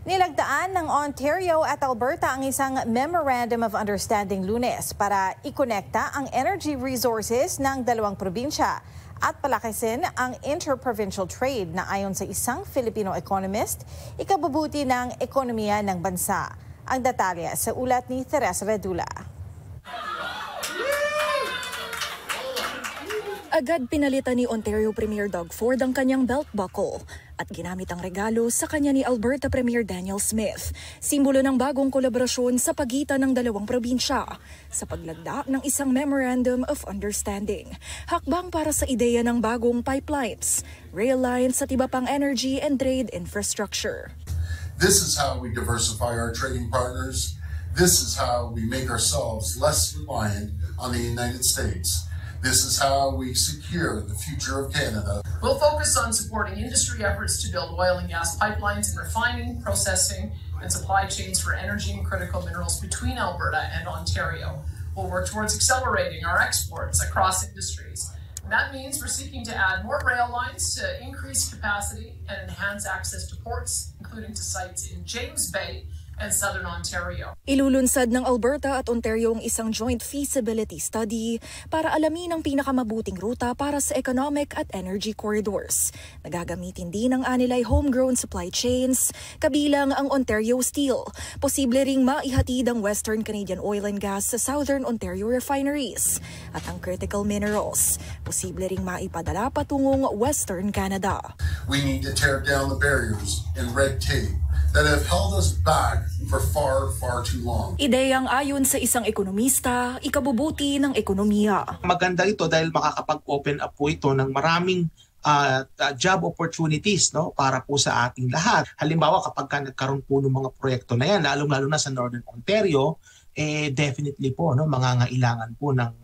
Nilagdaan ng Ontario at Alberta ang isang Memorandum of Understanding Lunes para ikonekta ang energy resources ng dalawang probinsya at palakasin ang interprovincial trade na ayon sa isang Filipino economist, ikabubuti ng ekonomiya ng bansa. Ang detalye sa ulat ni Teresa Vedula. Agad pinalitan ni Ontario Premier Doug Ford ang kanyang belt buckle at ginamit ang regalo sa kanya ni Alberta Premier Daniel Smith, simbolo ng bagong kolaborasyon sa pagitan ng dalawang probinsya sa paglagda ng isang Memorandum of Understanding. Hakbang para sa ideya ng bagong pipelines, rail lines at iba pang energy and trade infrastructure. This is how we diversify our trading partners. This is how we make ourselves less reliant on the United States. This is how we secure the future of Canada. We'll focus on supporting industry efforts to build oil and gas pipelines and refining, processing, and supply chains for energy and critical minerals between Alberta and Ontario. We'll work towards accelerating our exports across industries. And that means we're seeking to add more rail lines to increase capacity and enhance access to ports, including to sites in James Bay and Southern Ontario. Ilulunsad ng Alberta at Ontario ang isang joint feasibility study para alamin ang pinakamabuting ruta para sa economic at energy corridors. Nagagamitin din ang anilay homegrown supply chains, kabilang ang Ontario Steel. Posible ring maihatid ang Western Canadian oil and gas sa Southern Ontario refineries. At ang critical minerals, posible ring maipadala patungong Western Canada. We need to tear down the barriers and red tape that have held us back for far too long. Ideyang ayon sa isang ekonomista, ikabubuti ng ekonomiya. Maganda ito dahil makakapag-open up po ito ng maraming job opportunities, no, para po sa ating lahat. Halimbawa kapag nagkaroon po ng mga proyekto na yan, lalong-lalo na sa Northern Ontario, definitely po, no, mangangailangan po ng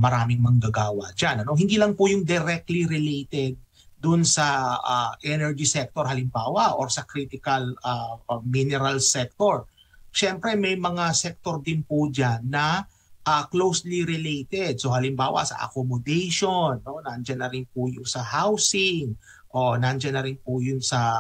maraming manggagawa dyan. Ano? Hindi lang po yung directly related dun sa energy sector halimbawa or sa critical mineral sector. Siyempre may mga sector din po dyan na closely related. So halimbawa sa accommodation, no? Nandiyan na rin po yung sa housing, o nandiyan na rin po yung sa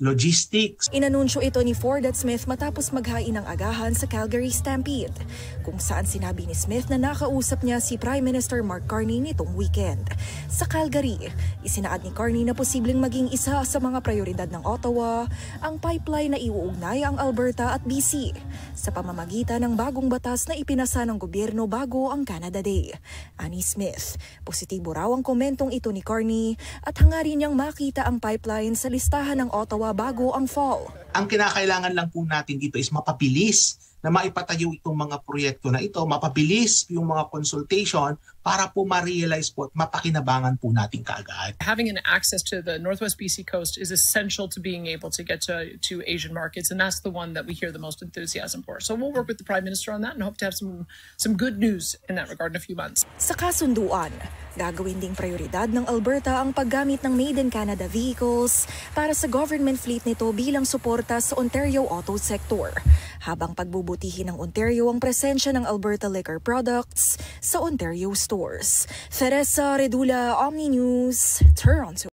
logistics. Inanunsyo ito ni Ford at Smith matapos maghain ng agahan sa Calgary Stampede, kung saan sinabi ni Smith na nakausap niya si Prime Minister Mark Carney nitong weekend. Sa Calgary, isinaad ni Carney na posibleng maging isa sa mga prioridad ng Ottawa ang pipeline na iuugnay ang Alberta at BC sa pamamagitan ng bagong batas na ipinasa ng gobyerno bago ang Canada Day. Ani Smith, positibo raw ang komentong ito ni Carney at hangarin niyang makita ang pipeline sa listahan ng Ottawa bago ang fall. Ang kinakailangan lang po natin dito is mapabilis na maipatayo itong mga proyekto na ito, mapabilis yung mga consultation para po ma-realize po at mapakinabangan po natin kaagad. Having an access to the Northwest BC coast is essential to being able to get to Asian markets, and that's the one that we hear the most enthusiasm for. So we'll work with the Prime Minister on that and hope to have some good news in that regard in a few months. Sa kasunduan, gagawin ding prioridad ng Alberta ang paggamit ng Made in Canada vehicles para sa government fleet nito bilang suporta sa Ontario auto sector, habang pagbubutihin ng Ontario ang presensya ng Alberta liquor products sa Ontario stores. Teresa Vedula, Omni News, Toronto.